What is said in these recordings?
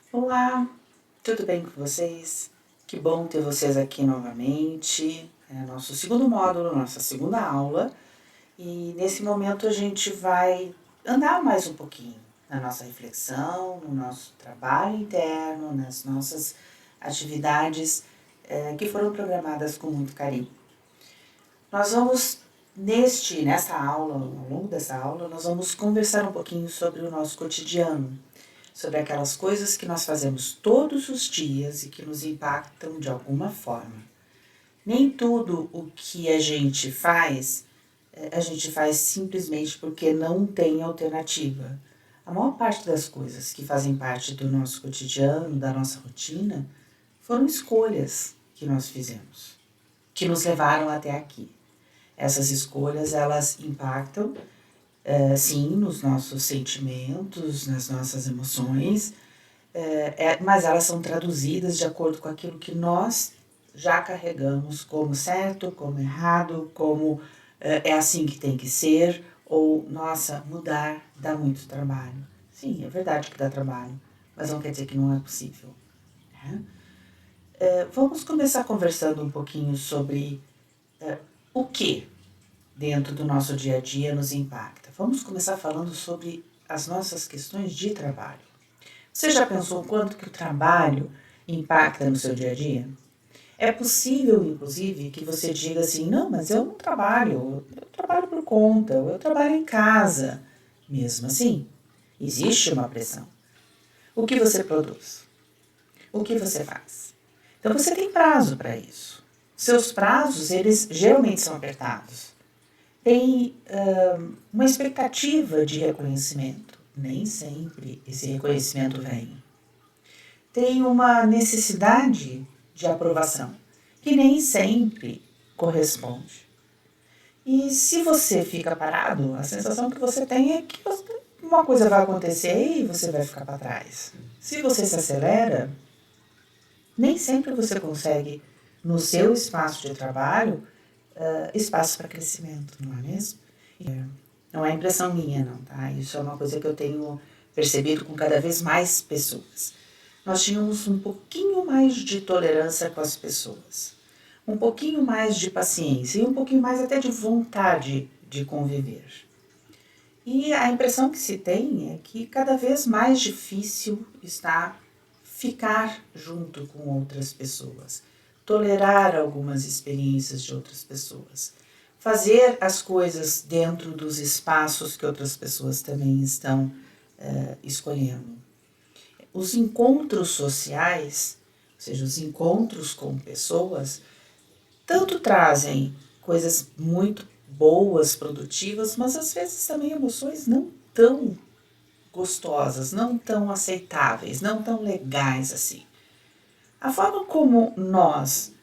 Olá, tudo bem com vocês? Que bom ter vocês aqui novamente. É nosso segundo módulo, nossa segunda aula. E nesse momento a gente vai andar mais um pouquinho na nossa reflexão, no nosso trabalho interno, nas nossas atividades que foram programadas com muito carinho. Nós vamos, nessa aula, ao longo dessa aula, nós vamos conversar um pouquinho sobre o nosso cotidiano, sobre aquelas coisas que nós fazemos todos os dias e que nos impactam de alguma forma. Nem tudo o que a gente faz simplesmente porque não tem alternativa. A maior parte das coisas que fazem parte do nosso cotidiano, da nossa rotina, foram escolhas que nós fizemos, que nos levaram até aqui. Essas escolhas, elas impactam, sim, nos nossos sentimentos, nas nossas emoções, mas elas são traduzidas de acordo com aquilo que nós já carregamos como certo, como errado, como é assim que tem que ser, ou, nossa, mudar dá muito trabalho. Sim, é verdade que dá trabalho, mas não quer dizer que não é possível. Né? Vamos começar conversando um pouquinho sobre o que dentro do nosso dia a dia nos impacta. Vamos começar falando sobre as nossas questões de trabalho. Você já pensou o quanto que o trabalho impacta no seu dia a dia? É possível, inclusive, que você diga assim, não, mas eu não trabalho, eu trabalho por conta, eu trabalho em casa. Mesmo assim, existe uma pressão. O que você produz? O que você faz? Então você tem prazo para isso. Seus prazos, eles geralmente são apertados. Tem uma expectativa de reconhecimento. Nem sempre esse reconhecimento vem. Tem uma necessidade de aprovação, que nem sempre corresponde. E se você fica parado, a sensação que você tem é que uma coisa vai acontecer e você vai ficar para trás. Se você se acelera, nem sempre você consegue, no seu espaço de trabalho, espaço para crescimento, não é mesmo? Não é impressão minha, não, tá? Isso é uma coisa que eu tenho percebido com cada vez mais pessoas. Nós tínhamos um pouquinho mais de tolerância com as pessoas, um pouquinho mais de paciência e um pouquinho mais até de vontade de conviver. E a impressão que se tem é que cada vez mais difícil está ficar junto com outras pessoas, tolerar algumas experiências de outras pessoas, fazer as coisas dentro dos espaços que outras pessoas também estão escolhendo. Os encontros sociais, ou seja, os encontros com pessoas, tanto trazem coisas muito boas, produtivas, mas às vezes também emoções não tão gostosas, não tão aceitáveis, não tão legais assim. A forma como nós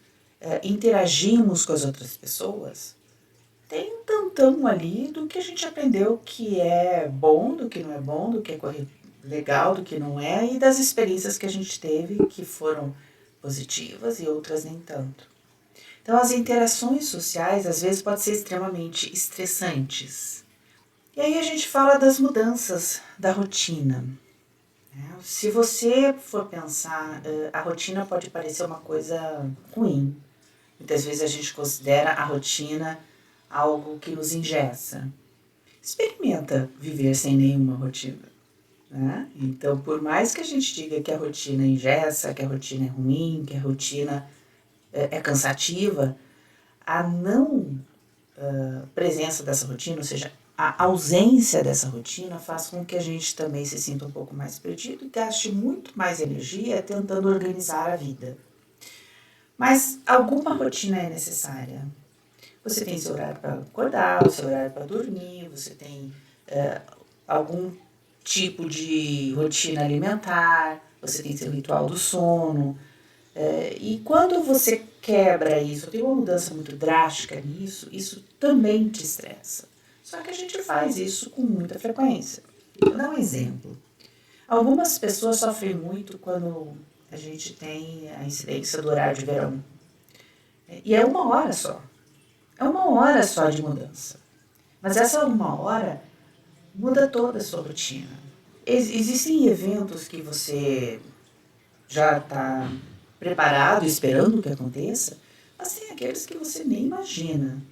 interagimos com as outras pessoas tem um tantão ali do que a gente aprendeu que é bom, do que não é bom, do que é legal, do que não é, e das experiências que a gente teve que foram positivas e outras nem tanto. Então, as interações sociais às vezes podem ser extremamente estressantes. E aí a gente fala das mudanças da rotina. Se você for pensar, a rotina pode parecer uma coisa ruim. Muitas vezes a gente considera a rotina algo que nos engessa. Experimenta viver sem nenhuma rotina. Né? Então, por mais que a gente diga que a rotina engessa, que a rotina é ruim, que a rotina é cansativa, a não presença dessa rotina, ou seja, a ausência dessa rotina faz com que a gente também se sinta um pouco mais perdido e gaste muito mais energia tentando organizar a vida. Mas alguma rotina é necessária. Você tem seu horário para acordar, o seu horário para dormir, você tem algum tipo de rotina alimentar, você tem seu ritual do sono. E quando você quebra isso, tem uma mudança muito drástica nisso, isso também te estressa. Só que a gente faz isso com muita frequência. Vou dar um exemplo. Algumas pessoas sofrem muito quando a gente tem a incidência do horário de verão. E é 1 hora só. É 1 hora só de mudança. Mas essa 1 hora muda toda a sua rotina. Existem eventos que você já está preparado, esperando que aconteça, mas tem aqueles que você nem imagina.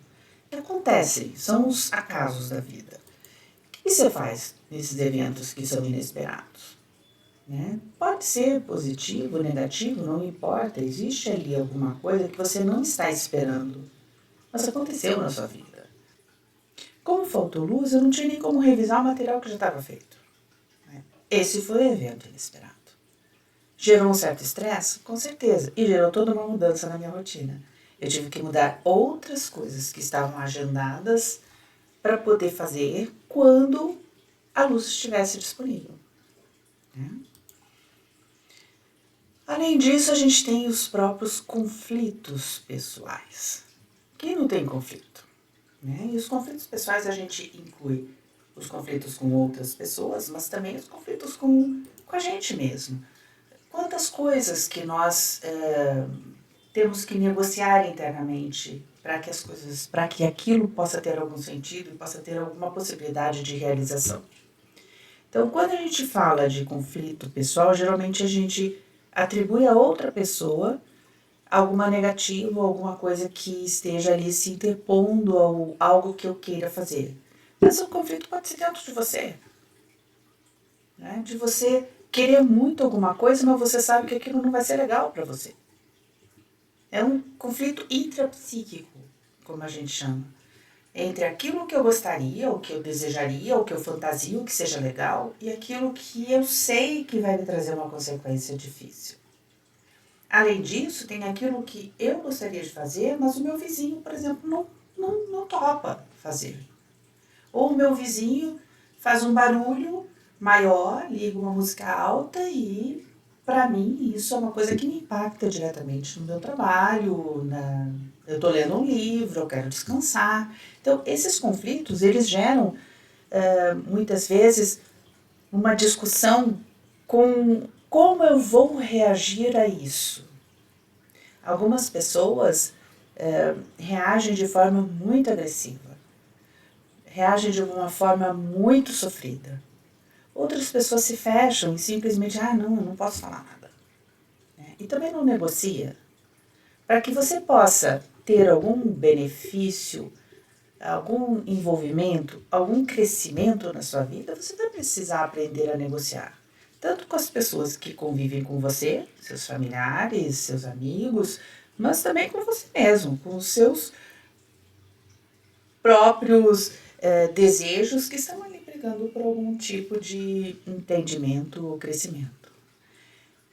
Que acontecem, são os acasos da vida. O que você faz nesses eventos que são inesperados? Né? Pode ser positivo, negativo, não importa. Existe ali alguma coisa que você não está esperando, mas aconteceu na sua vida. Como faltou luz, eu não tinha nem como revisar o material que já estava feito. Né? Esse foi o evento inesperado. Gerou um certo estresse? Com certeza. E gerou toda uma mudança na minha rotina. Eu tive que mudar outras coisas que estavam agendadas para poder fazer quando a luz estivesse disponível. Né? Além disso, a gente tem os próprios conflitos pessoais. Quem não tem conflito? Né? E os conflitos pessoais a gente inclui os conflitos com outras pessoas, mas também os conflitos com a gente mesmo. Quantas coisas que nós temos que negociar internamente para que aquilo possa ter algum sentido e possa ter alguma possibilidade de realização. Então, quando a gente fala de conflito pessoal, geralmente a gente atribui a outra pessoa alguma negativa, alguma coisa que esteja ali se interpondo ao algo que eu queira fazer. Mas o conflito pode ser dentro de você. Né? De você querer muito alguma coisa, mas você sabe que aquilo não vai ser legal para você. É um conflito intrapsíquico, como a gente chama. Entre aquilo que eu gostaria, o que eu desejaria, o que eu fantasio que seja legal, e aquilo que eu sei que vai me trazer uma consequência difícil. Além disso, tem aquilo que eu gostaria de fazer, mas o meu vizinho, por exemplo, não topa fazer. Ou o meu vizinho faz um barulho maior, liga uma música alta e, para mim, isso é uma coisa que me impacta diretamente no meu trabalho, eu estou lendo um livro, eu quero descansar. Então, esses conflitos, eles geram, muitas vezes, uma discussão com como eu vou reagir a isso. Algumas pessoas reagem de forma muito agressiva, reagem de uma forma muito sofrida. Outras pessoas se fecham e simplesmente, não, eu não posso falar nada. E também não negocia. Para que você possa ter algum benefício, algum envolvimento, algum crescimento na sua vida, você vai precisar aprender a negociar. Tanto com as pessoas que convivem com você, seus familiares, seus amigos, mas também com você mesmo, com os seus próprios desejos que estão ali brigando por algum tipo de entendimento ou crescimento.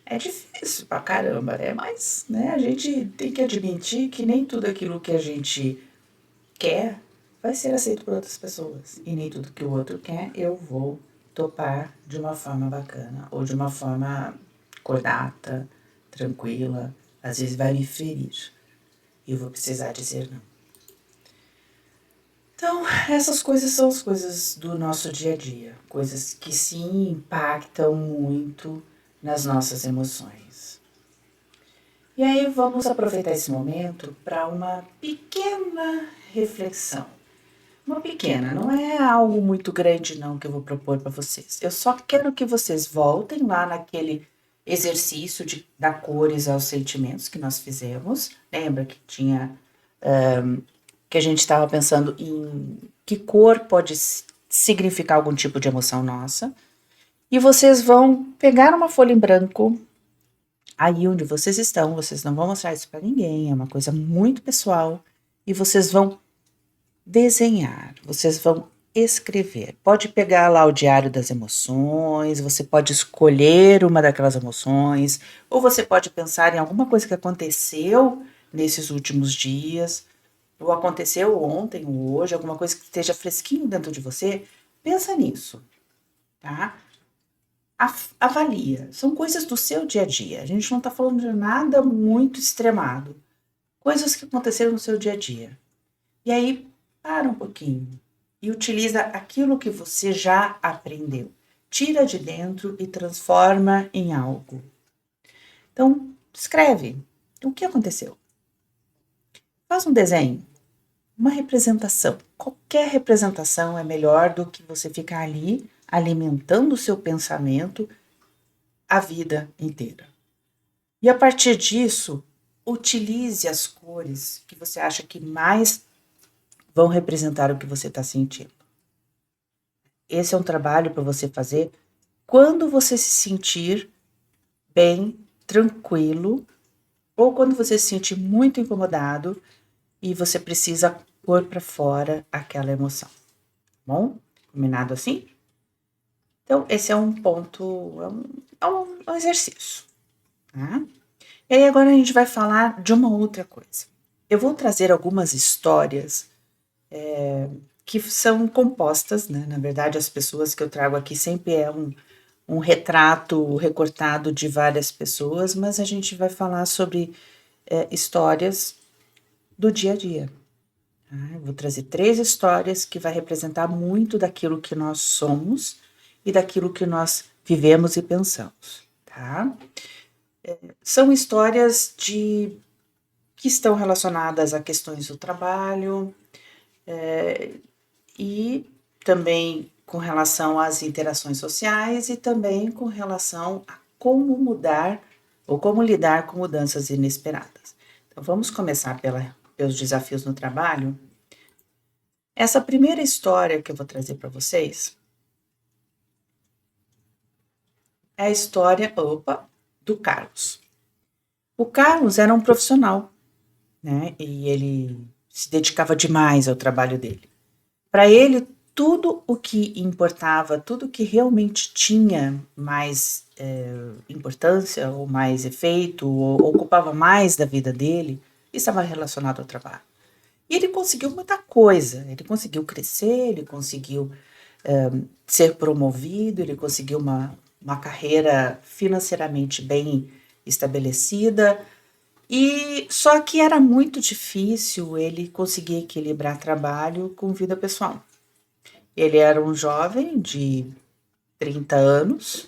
É difícil pra caramba, né? Mas a gente tem que admitir que nem tudo aquilo que a gente quer vai ser aceito por outras pessoas. E nem tudo que o outro quer eu vou topar de uma forma bacana ou de uma forma cordata, tranquila. Às vezes vai me ferir e eu vou precisar dizer não. Então, essas coisas são as coisas do nosso dia a dia. Coisas que sim impactam muito nas nossas emoções. E aí vamos aproveitar esse momento para uma pequena reflexão. Uma pequena, não é algo muito grande não que eu vou propor para vocês. Eu só quero que vocês voltem lá naquele exercício de dar cores aos sentimentos que nós fizemos. Lembra que tinha que a gente estava pensando em que cor pode significar algum tipo de emoção nossa. E vocês vão pegar uma folha em branco, aí onde vocês estão, vocês não vão mostrar isso para ninguém, é uma coisa muito pessoal, e vocês vão desenhar, vocês vão escrever. Pode pegar lá o diário das emoções, você pode escolher uma daquelas emoções, ou você pode pensar em alguma coisa que aconteceu nesses últimos dias, ou aconteceu ontem ou hoje, alguma coisa que esteja fresquinho dentro de você. Pensa nisso, tá? Avalia. São coisas do seu dia a dia. A gente não está falando de nada muito extremado. Coisas que aconteceram no seu dia a dia. E aí, para um pouquinho e utiliza aquilo que você já aprendeu. Tira de dentro e transforma em algo. Então, escreve. O que aconteceu? Faz um desenho. Uma representação. Qualquer representação é melhor do que você ficar ali alimentando o seu pensamento a vida inteira. E a partir disso, utilize as cores que você acha que mais vão representar o que você está sentindo. Esse é um trabalho para você fazer quando você se sentir bem, tranquilo, ou quando você se sentir muito incomodado e você precisa pôr para fora aquela emoção. Tá bom? Combinado assim? Então, esse é um ponto, é um exercício. Tá? E aí agora a gente vai falar de uma outra coisa. Eu vou trazer algumas histórias que são compostas, né? Na verdade, as pessoas que eu trago aqui sempre é um retrato recortado de várias pessoas, mas a gente vai falar sobre histórias do dia a dia. Tá? Eu vou trazer 3 histórias que vai representar muito daquilo que nós somos e daquilo que nós vivemos e pensamos, tá? São histórias que estão relacionadas a questões do trabalho, e também com relação às interações sociais e também com relação a como mudar ou como lidar com mudanças inesperadas. Então, vamos começar pelos desafios no trabalho. Essa primeira história que eu vou trazer para vocês é a história, do Carlos. O Carlos era um profissional, né? E ele se dedicava demais ao trabalho dele. Para ele, tudo o que importava, tudo que realmente tinha mais importância ou mais efeito ou ocupava mais da vida dele, estava relacionado ao trabalho. E ele conseguiu muita coisa, ele conseguiu crescer, ele conseguiu ser promovido, ele conseguiu uma carreira financeiramente bem estabelecida, e só que era muito difícil ele conseguir equilibrar trabalho com vida pessoal. Ele era um jovem de 30 anos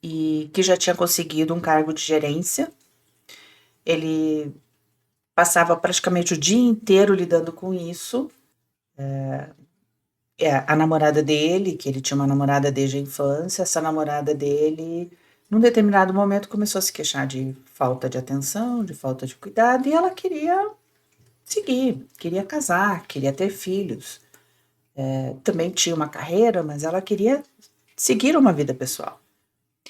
e que já tinha conseguido um cargo de gerência. Ele passava praticamente o dia inteiro lidando com isso. A namorada dele, que ele tinha uma namorada desde a infância, essa namorada dele, num determinado momento, começou a se queixar de falta de atenção, de falta de cuidado, e ela queria seguir, queria casar, queria ter filhos. Também tinha uma carreira, mas ela queria seguir uma vida pessoal.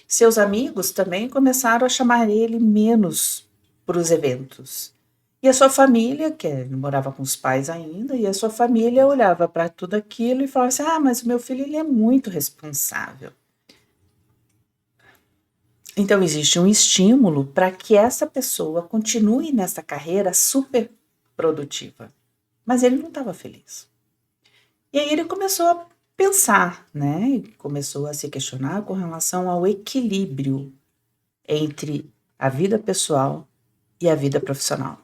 Seus amigos também começaram a chamar ele menos para os eventos. E a sua família, que ele morava com os pais ainda, e a sua família olhava para tudo aquilo e falava assim: ah, mas o meu filho ele é muito responsável. Então existe um estímulo para que essa pessoa continue nessa carreira super produtiva. Mas ele não estava feliz. E aí ele começou a pensar, né? E começou a se questionar com relação ao equilíbrio entre a vida pessoal e a vida profissional.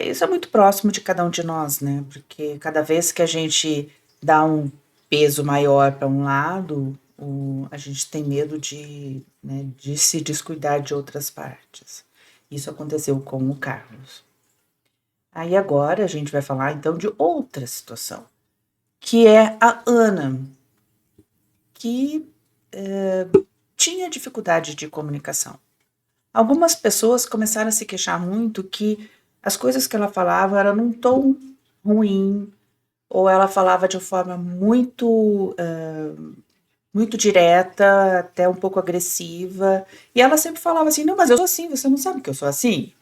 Isso é muito próximo de cada um de nós, né? Porque cada vez que a gente dá um peso maior para um lado, a gente tem medo de se descuidar de outras partes. Isso aconteceu com o Carlos. Aí agora a gente vai falar então de outra situação, que é a Ana, que tinha dificuldade de comunicação. Algumas pessoas começaram a se queixar muito que as coisas que ela falava eram num tom ruim, ou ela falava de uma forma muito direta, até um pouco agressiva, e ela sempre falava assim: não, mas eu sou assim, você não sabe que eu sou assim?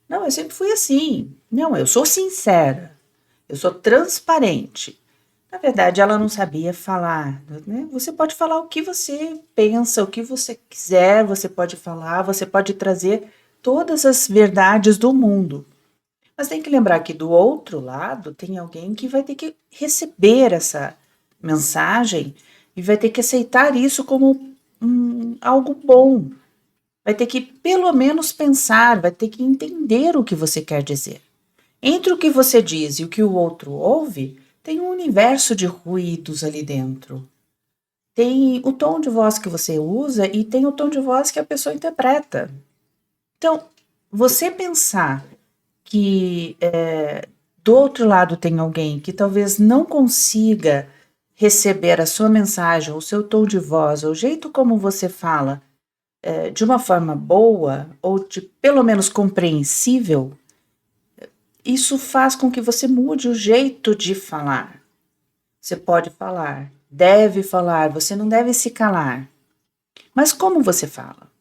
Não, eu sempre fui assim. Não, eu sou sincera, eu sou transparente. Na verdade, ela não sabia falar, né? Você pode falar o que você pensa, o que você quiser, você pode falar, você pode trazer todas as verdades do mundo. Mas tem que lembrar que do outro lado tem alguém que vai ter que receber essa mensagem e vai ter que aceitar isso como algo bom. Vai ter que pelo menos pensar, vai ter que entender o que você quer dizer. Entre o que você diz e o que o outro ouve, tem um universo de ruídos ali dentro. Tem o tom de voz que você usa e tem o tom de voz que a pessoa interpreta. Então, você pensar que do outro lado tem alguém que talvez não consiga receber a sua mensagem, o seu tom de voz, o jeito como você fala, de uma forma boa ou de pelo menos compreensível, isso faz com que você mude o jeito de falar. Você pode falar, deve falar, você não deve se calar. Mas como você fala?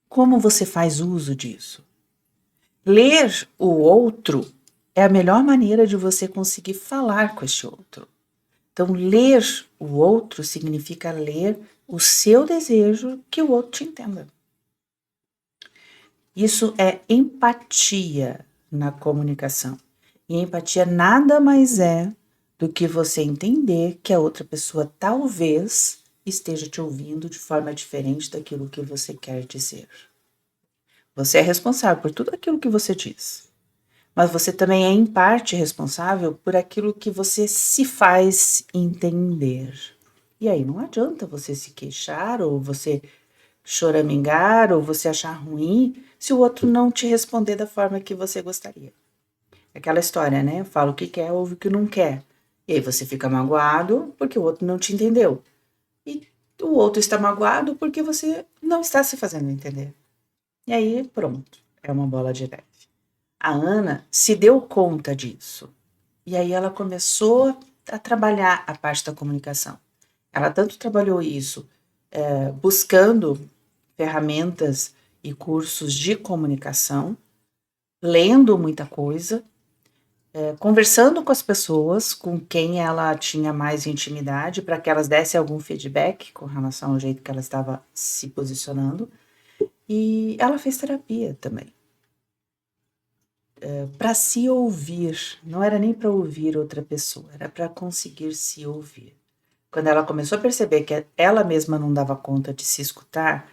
Como você faz uso disso? Ler o outro é a melhor maneira de você conseguir falar com este outro. Então, ler o outro significa ler o seu desejo que o outro te entenda. Isso é empatia na comunicação. E empatia nada mais é do que você entender que a outra pessoa talvez esteja te ouvindo de forma diferente daquilo que você quer dizer. Você é responsável por tudo aquilo que você diz, mas você também é, em parte, responsável por aquilo que você se faz entender. E aí não adianta você se queixar, ou você choramingar, ou você achar ruim, se o outro não te responder da forma que você gostaria. Aquela história, né? Fala o que quer, ouve o que não quer. E aí você fica magoado porque o outro não te entendeu. E o outro está magoado porque você não está se fazendo entender. E aí, pronto, é uma bola de neve. A Ana se deu conta disso. E aí ela começou a trabalhar a parte da comunicação. Ela tanto trabalhou isso, buscando ferramentas e cursos de comunicação, lendo muita coisa, conversando com as pessoas com quem ela tinha mais intimidade, para que elas dessem algum feedback com relação ao jeito que ela estava se posicionando. E ela fez terapia também. Para se ouvir, não era nem para ouvir outra pessoa, era para conseguir se ouvir. Quando ela começou a perceber que ela mesma não dava conta de se escutar,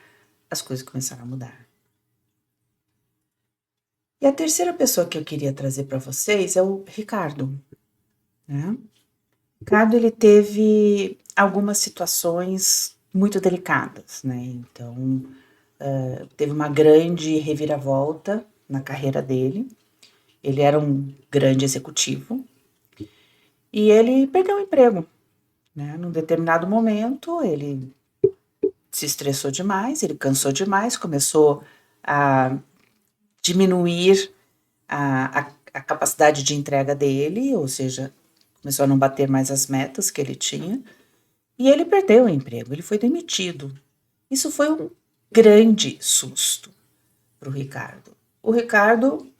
as coisas começaram a mudar. E a terceira pessoa que eu queria trazer para vocês é o Ricardo, né? Ricardo, ele teve algumas situações muito delicadas, né? Então, teve uma grande reviravolta na carreira dele. Ele era um grande executivo e ele perdeu o emprego, né? Num determinado momento, ele se estressou demais, ele cansou demais, começou a diminuir a capacidade de entrega dele, ou seja, começou a não bater mais as metas que ele tinha, e ele perdeu o emprego, ele foi demitido. Isso foi um grande susto para o Ricardo. O Ricardo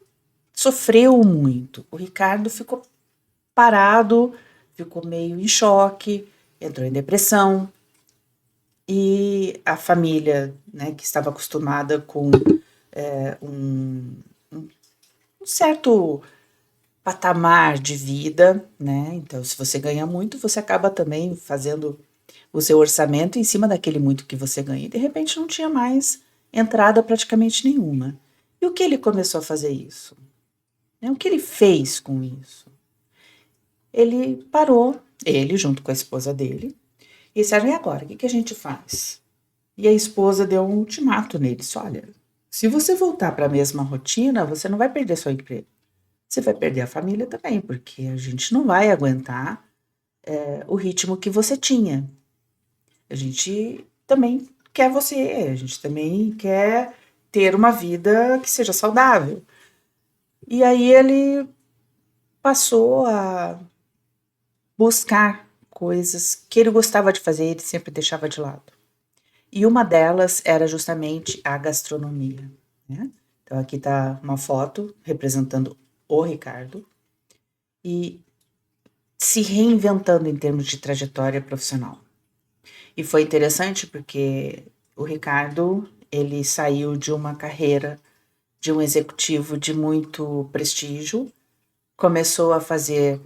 sofreu muito, o Ricardo ficou parado, ficou meio em choque, entrou em depressão, e a família, né, que estava acostumada com um certo patamar de vida, né? Então, se você ganha muito, você acaba também fazendo o seu orçamento em cima daquele muito que você ganha. E de repente não tinha mais entrada praticamente nenhuma. E o que ele começou a fazer isso? O que ele fez com isso? Ele parou, ele junto com a esposa dele, e disseram, e agora, o que a gente faz? E a esposa deu um ultimato nele, disse, olha, se você voltar para a mesma rotina, você não vai perder seu emprego. Você vai perder a família também, porque a gente não vai aguentar o ritmo que você tinha. A gente também quer você, a gente também quer ter uma vida que seja saudável. E aí ele passou a buscar coisas que ele gostava de fazer, ele sempre deixava de lado. E uma delas era justamente a gastronomia, né? Então aqui está uma foto representando o Ricardo e se reinventando em termos de trajetória profissional. E foi interessante porque o Ricardo, ele saiu de uma carreira de um executivo de muito prestígio, começou a fazer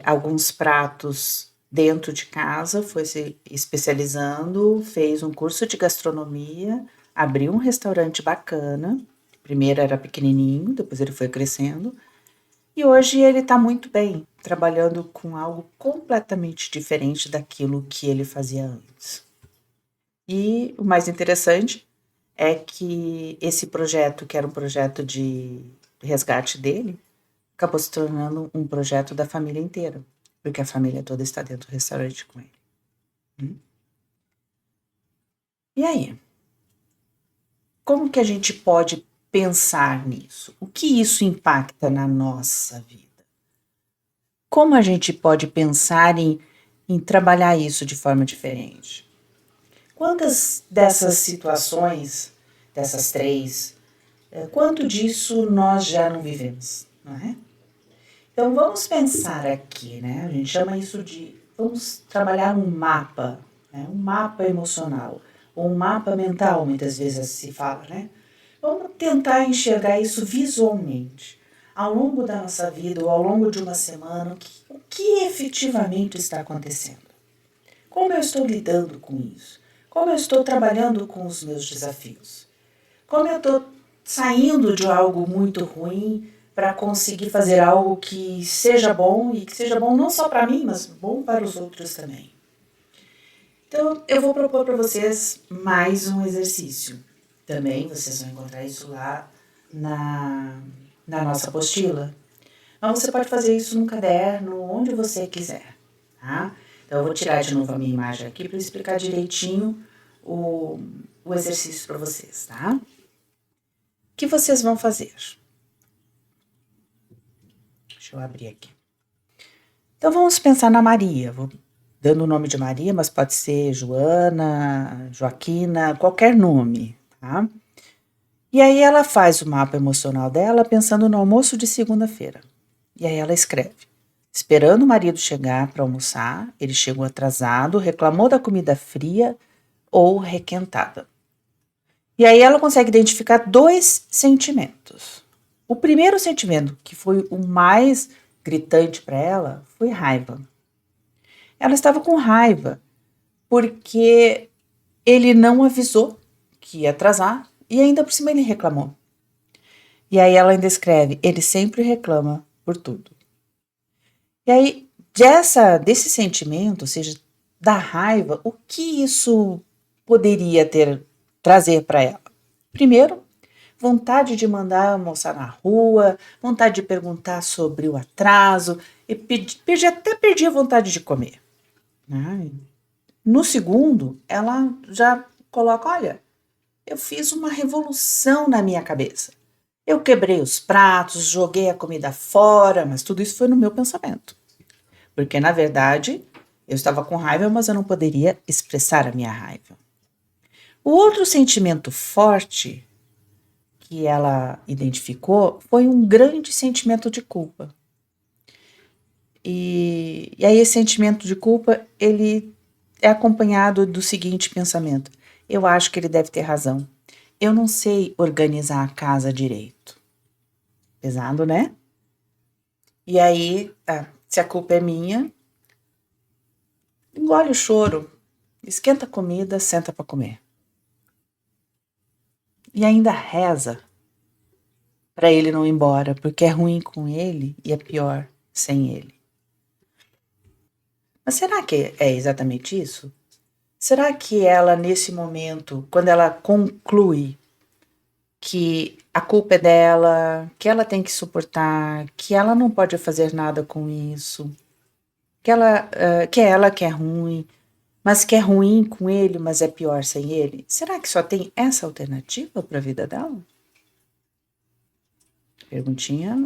alguns pratos dentro de casa, foi se especializando, fez um curso de gastronomia, abriu um restaurante bacana. Primeiro era pequenininho, depois ele foi crescendo. E hoje ele está muito bem, trabalhando com algo completamente diferente daquilo que ele fazia antes. E o mais interessante é que esse projeto, que era um projeto de resgate dele, acabou se tornando um projeto da família inteira, porque a família toda está dentro do restaurante com ele. E aí? como que a gente pode pensar nisso? O que isso impacta na nossa vida? Como a gente pode pensar em trabalhar isso de forma diferente? Quantas dessas situações, dessas três, quanto disso nós já não vivemos, não é? Então vamos pensar aqui, né? A gente chama isso de, vamos trabalhar um mapa, né? Um mapa emocional, ou um mapa mental, muitas vezes se fala, né? Vamos tentar enxergar isso visualmente. Ao longo da nossa vida ou ao longo de uma semana, o que efetivamente está acontecendo? Como eu estou lidando com isso? Como eu estou trabalhando com os meus desafios? Como eu estou saindo de algo muito ruim para conseguir fazer algo que seja bom e que seja bom não só para mim, mas bom para os outros também? Então, eu vou propor para vocês mais um exercício. Também vocês vão encontrar isso lá na nossa apostila. Mas você pode fazer isso num caderno, onde você quiser, tá? Então, eu vou tirar de novo a minha imagem aqui para explicar direitinho o exercício para vocês, tá? O que vocês vão fazer? Deixa eu abrir aqui. Então, vamos pensar na Maria. Vou dando o nome de Maria, mas pode ser Joana, Joaquina, qualquer nome, tá? E aí ela faz o mapa emocional dela pensando no almoço de segunda-feira. E aí ela escreve: esperando o marido chegar para almoçar, ele chegou atrasado, reclamou da comida fria ou requentada. E aí ela consegue identificar dois sentimentos. O primeiro sentimento, que foi o mais gritante para ela, foi raiva. Ela estava com raiva porque ele não avisou que ia atrasar e ainda por cima ele reclamou. E aí ela ainda escreve: ele sempre reclama por tudo. E aí, desse sentimento, ou seja, da raiva, o que isso poderia trazer para ela? Primeiro, vontade de mandar almoçar na rua, vontade de perguntar sobre o atraso, e até perdi a vontade de comer. Né? No segundo, ela já coloca: olha, eu fiz uma revolução na minha cabeça. Eu quebrei os pratos, joguei a comida fora, mas tudo isso foi no meu pensamento. Porque, na verdade, eu estava com raiva, mas eu não poderia expressar a minha raiva. O outro sentimento forte que ela identificou foi um grande sentimento de culpa. E aí esse sentimento de culpa, ele é acompanhado do seguinte pensamento: eu acho que ele deve ter razão. Eu não sei organizar a casa direito. Pesado, né? E aí, se a culpa é minha, engole o choro, esquenta a comida, senta para comer. E ainda reza para ele não ir embora, porque é ruim com ele e é pior sem ele. Mas será que é exatamente isso? Será que ela, nesse momento, quando ela conclui que a culpa é dela, que ela tem que suportar, que ela não pode fazer nada com isso, que é ela que é ruim, mas que é ruim com ele, mas é pior sem ele? Será que só tem essa alternativa para a vida dela? Perguntinha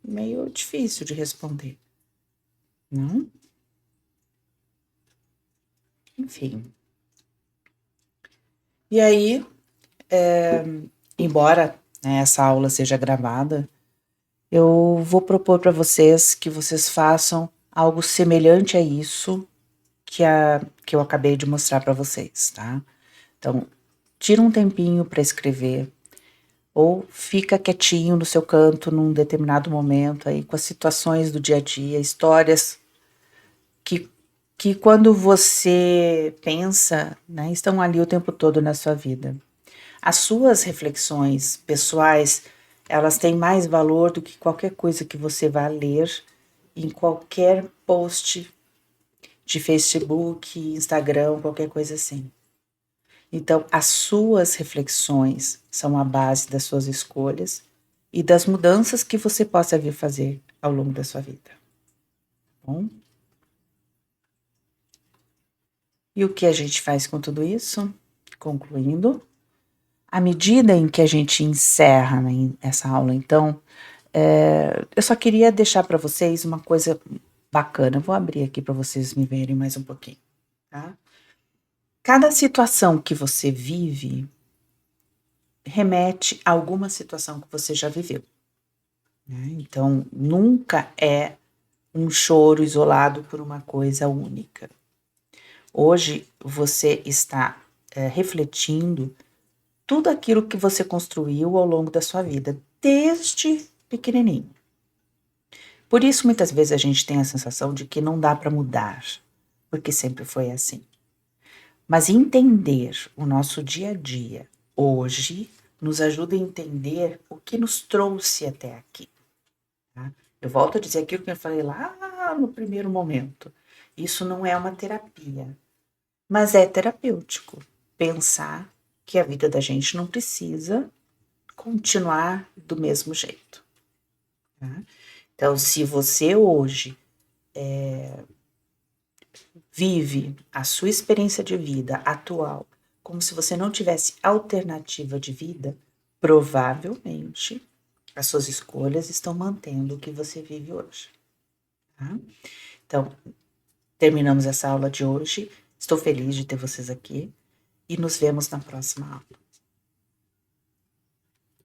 meio difícil de responder, não? Enfim. E aí, embora, né, essa aula seja gravada, eu vou propor para vocês que vocês façam algo semelhante a isso que eu acabei de mostrar para vocês, tá? Então, tira um tempinho para escrever ou fica quietinho no seu canto num determinado momento aí com as situações do dia a dia, histórias que, que quando você pensa, né, estão ali o tempo todo na sua vida. As suas reflexões pessoais, elas têm mais valor do que qualquer coisa que você vá ler em qualquer post de Facebook, Instagram, qualquer coisa assim. Então, as suas reflexões são a base das suas escolhas e das mudanças que você possa vir fazer ao longo da sua vida. Bom? E o que a gente faz com tudo isso? Concluindo, À medida em que a gente encerra, né, essa aula, então, eu só queria deixar para vocês uma coisa bacana. Eu vou abrir aqui para vocês me verem mais um pouquinho, tá? Cada situação que você vive remete a alguma situação que você já viveu, né? Então, nunca é um choro isolado por uma coisa única. Hoje você está refletindo tudo aquilo que você construiu ao longo da sua vida, desde pequenininho. Por isso, muitas vezes a gente tem a sensação de que não dá para mudar, porque sempre foi assim. Mas entender o nosso dia a dia hoje nos ajuda a entender o que nos trouxe até aqui. Tá? Eu volto a dizer aquilo que eu falei lá no primeiro momento. Isso não é uma terapia, mas é terapêutico. Pensar que a vida da gente não precisa continuar do mesmo jeito. Tá? Então, se você hoje vive a sua experiência de vida atual como se você não tivesse alternativa de vida, provavelmente as suas escolhas estão mantendo o que você vive hoje. Tá? Então, terminamos essa aula de hoje. Estou feliz de ter vocês aqui e nos vemos na próxima aula.